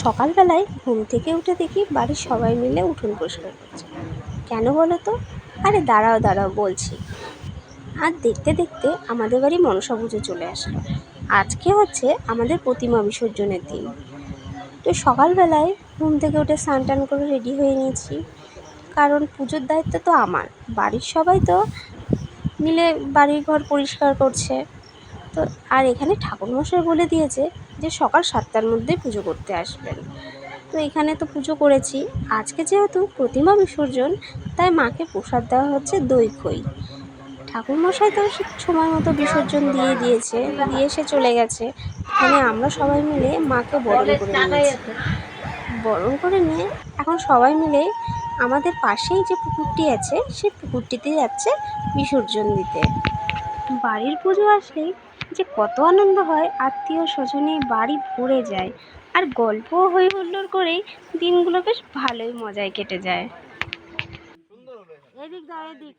সকালবেলায় ঘুম থেকে উঠে দেখি বাড়ির সবাই মিলে উঠোন পরিষ্কার করছে। কেন বলো তো? আরে দাঁড়াও দাঁড়াও বলছি। আর দেখতে দেখতে আমাদের বাড়ি মনসা পুজো চলে আসলো। আজকে হচ্ছে আমাদের প্রতিমা বিসর্জনের দিন। তো সকালবেলায় ঘুম থেকে উঠে স্নান টান করে রেডি হয়ে নিয়েছি, কারণ পুজোর দায়িত্ব তো আমার। বাড়ির সবাই তো মিলে বাড়ির ঘর পরিষ্কার করছে। তো আর এখানে ঠাকুরমশাই বলে দিয়েছে যে সকাল 7টার মধ্যে পুজো করতে আসবেন। তো এখানে তো পুজো করেছি। আজকে যেহেতু প্রতিমা বিসর্জন, তাই মাকে প্রসাদ দেওয়া হচ্ছে দই খই। ঠাকুরমশাই তো সময় মতো বিসর্জন দিয়ে সে চলে গেছে। এখানে আমরা সবাই মিলে মাকে বরণ করে নিয়েছি। বরণ করে নিয়ে এখন সবাই মিলে আমাদের পাশেই যে পুকুরটি আছে সেই পুকুরটিতে যাচ্ছে বিসর্জন দিতে। বাড়ির পুজো আসলেই যে কত আনন্দ হয়, আত্মীয় স্বজনে বাড়ি ভরে যায়। আর গল্প হই হুল্লোড় করেই দিনগুলো বেশ ভালোই মজায় কেটে যায়। এদিক দাও এদিক।